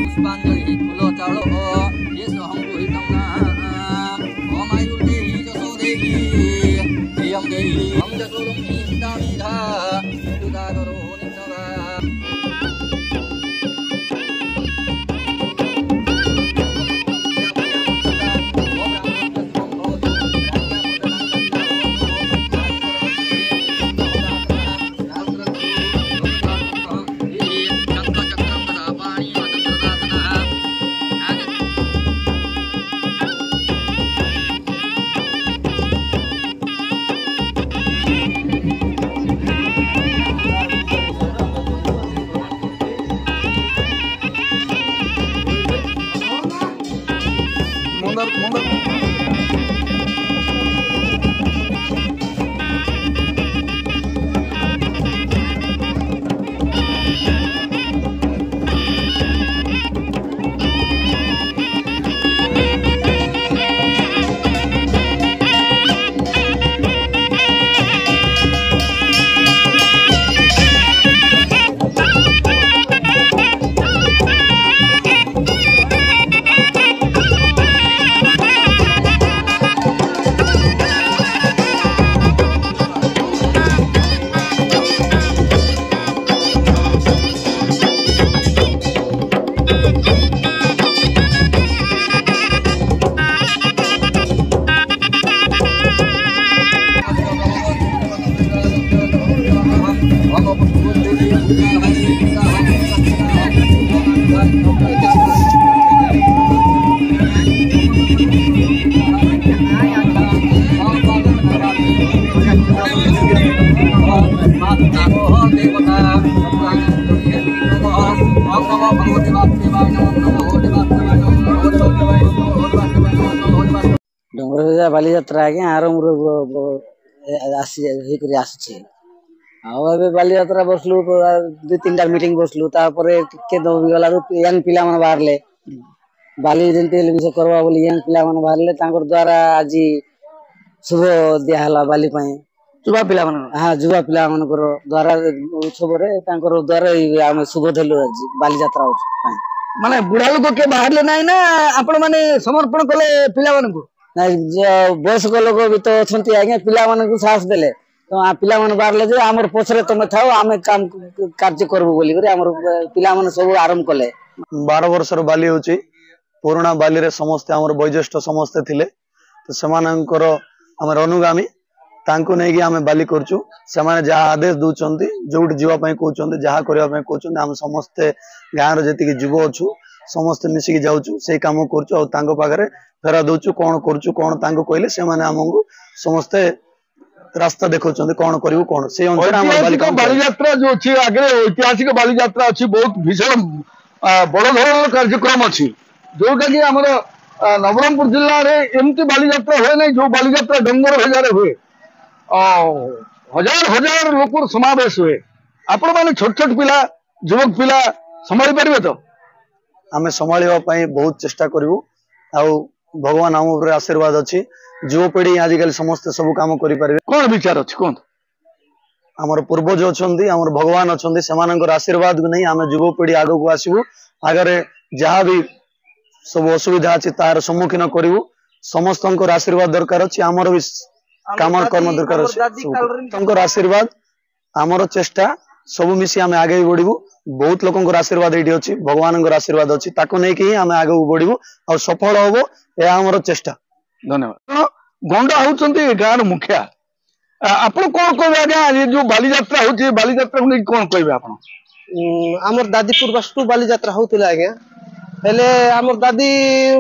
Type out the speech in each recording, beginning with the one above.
पुष्पांजलि फूलो चालो ये सोहंगु हितंगा ओम आयुर्देहि जसोदेहि प्रियं देहि हम जसोदं हितामिधा सुदागरो नित्तवा डोंगर बाली यात्रा आगे आरंभ आसी बाली यात्रा बसलु 2-3टा मीटिंग बसलु टिके दबिगला यंग पिला मन बाहरले बाली जंती विषय करवा बोली यंग पिला मन बाहरले तांकर द्वारा आज शुभ दिया हला बाली पई जुवा पिला मन हां जुवा पिला मन द्वारा उत्सव रे तांकर द्वारा हम शुभ देलु आज बाली यात्रा माने बुढ़ा लोक के बाहरले नाही ना आपण माने समर्पण कले पिला मन को वयस्क लोक भी तो अछंती आगे पिला मन को साहस देले तो आ पिला मन बारले जे हमर पछरे तमे थाओ आमे काम कार्य करबो बोली करे हमर पिला मन सब आरंभ कले 12 वर्षर बाली होची पुराना बाली रे समस्त हमर वयोज्येष्ठ समस्त थिले तो समानकर हमर अनुगामी तांको नै कि हमें बाली करछु समाने जहा आदेश दोचंती जोट जीवा पय कहउचंती जहा करबा पय कहउचंती हम समस्त गां रो जति कि जीव अछु समस्त मिसी कि जाउछु से काम करछु और तांको पाखरे फेरा दोचु कोन करछु कोन तांको कहले से माने हमहु समस्त रास्ता देखौचंती कोन करिवु कोन से अनुसार हम बाली यात्रा जो अछि आगे ऐतिहासिक बाली यात्रा अछि बहुत भीषण बड़ धरण कार्यक्रम अछि जोटा कि हमर नवरंगपुर जिल्ला रे एमती बाली यात्रा होय नै जो बाली यात्रा डंगर भेजारे हुए हजार हजार लोक समावेश हुए आपण माने छोट छोट पिला युवक पिला संभाली परिबे तो आमे संभालिबा पई बहुत चेष्टा करिवु आ भगवान हम ऊपर आशीर्वाद अछि युवपीढ़ी आजिकल समस्त सब काम करि परिबे कोन विचार अछि कोन हमर पूर्वज अछंती हमर भगवान अछंती सेमानकर आशीर्वाद नै आमे युवपीढ़ी आगो को आसीबु आगरे जहा भी सब असुविधा अछि तार सम्मुखीन करिवु समस्तंकर आशीर्वाद दरकार अछि हमर भी काम कर्म दरकार अछि तंकर आशीर्वाद हमर चेष्टा सब मिसी आमे आगे बढ़िबु बहुत लोकंकर आशीर्वाद एठी अछि भगवानकर आशीर्वाद अछि ताको नै कि आमे आगे बढ़िबु और सफल होबो ए हमर चेष्टा धन्यवाद गंडा होचंती गार मुखिया आपण कोन कहबे आज्ञा ये जो बाली यात्रा होची बाली यात्रा नै कोन कहबे आपण हमर दादीपुर वस्तु बाली यात्रा होतिला आज्ञा हेले हमर दादी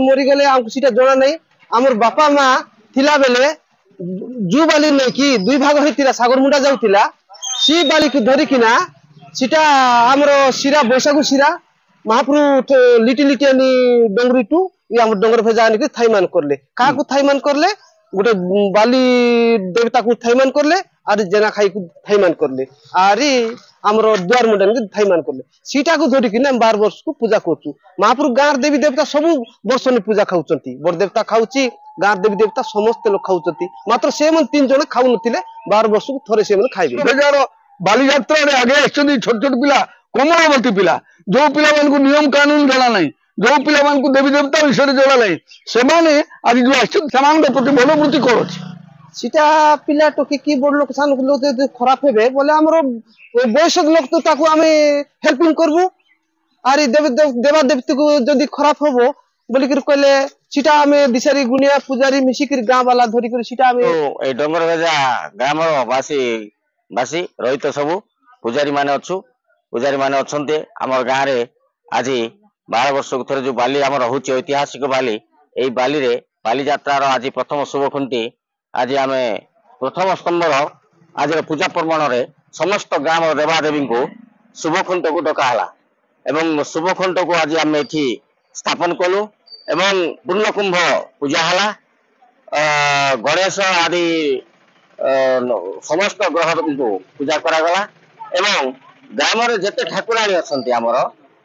मरि गेले हमको सीटा जोना नै हमर बापा मां थिला बेले जू बाली नै कि दुई भाग होतिला सागर मुंडा जाउतिला सी बाली को धरि किना सीटा हमरो सिरा बैसागु सिरा महाप्रभु लिटी लिटी अनि डंगरी टू ये हमर डंगर भेजा नि थाईमान करले का को थाईमान करले गोटे बाली देवता को थैमान करले आर जेना खाई को थैमान करले आरी हमर द्वार मुंडन के थैमान करले सीटा को धरि कि 12 वर्ष को पूजा करछु महापुर गार देवी देवता सब वर्ष ने पूजा खाउचंती बड़ देवता खाउची गार देवी देवता समस्त लोग खाउचंती मात्र से मन 3 जण खाउ नथिले 12 वर्ष को थरे से मन खाइबे हजार बाली यात्रा रे आगे आछन छोट छोट पिला कोमलवती पिला जो पिला मान को नियम कानून जଣା नहीं जो पिला मान को देवी देवता विषय जଣା नहीं से माने आज जो आछन समान प्रति मनोवृत्ति करछ सीटा पिला टोके की बड़ लोक सान लोक खराब हेबे बोले हमरो वयस्क लोक तो ताको आमे हेल्पिंग करबो आरी देवा देवती को जदी खराब होबो बोली कर कहले सीटा आमे दिसारी गुनिया पुजारी मिसी कर गां वाला धरि कर सीटा आमे ए डंगर गजा ग्राम बासी रहित सब पुजारी माने अछु पुजारी माने अछन्ते हमर गां रे आज 12 वर्ष को थरे जो बाली हमर होची ऐतिहासिक बाली एई बाली रे बाली यात्रा रो आज प्रथम शुभ खुंटी आज आमे प्रथम स्तंभर आज पूजा पर्वण रे समस्त ग्राम देवादेवी को शुभ खुंट को डका हला एवं शुभ खुंट को आज आमे एठी स्थापन कलु एवं पूर्ण कुंभ पूजा हला गणेश आदि समस्त ग्रह को पूजा करा गला एवं ग्राम रे जते ठाकुराणी अछंती हमर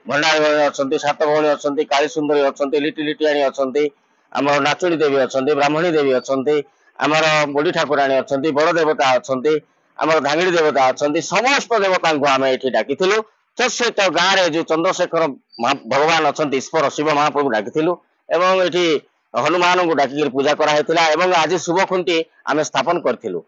भंडारी अछंती सात भौणी अछंती काली सुंदरी अछंती लिटी लिटियाणी अछंती हमर नाचुणी देवी अछंती ब्राह्मणी देवी अछंती हमर बड़ी ठाकुराणी अछंती बड़ देवता अछंती हमर धांगड़ी देवता अछंती समस्त देवता को आमे एठी डाकिथिलु तसहित गां रे जो चंद्रशेखर भगवान अछंती ईश्वर शिव महाप्रभु डाकिथिलु एवं एठी हनुमान को डाकी पूजा करा हेतिला एवं आज शुभ खुंटी आमे स्थापन करथिलु।